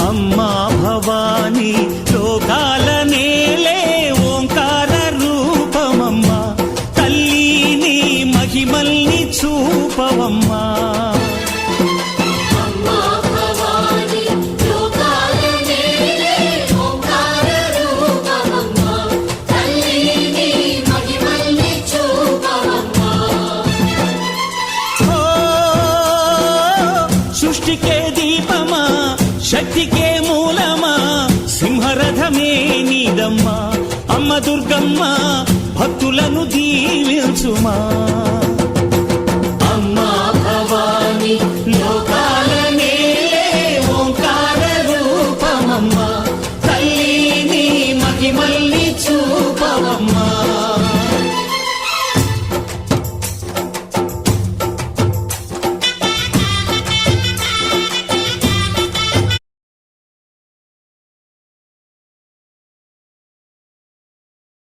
అమ్మా భవానీ లోకాల నేలే ఓంకార రూపమమ్మా తల్లి నీ మహిమల్ని చూపవమ్మా సృష్టికే దీపమా శక్తికే మూలమా సింహరథమే నీదమ్మా అమ్మ దుర్గమ్మ భక్తులను దీవించుమా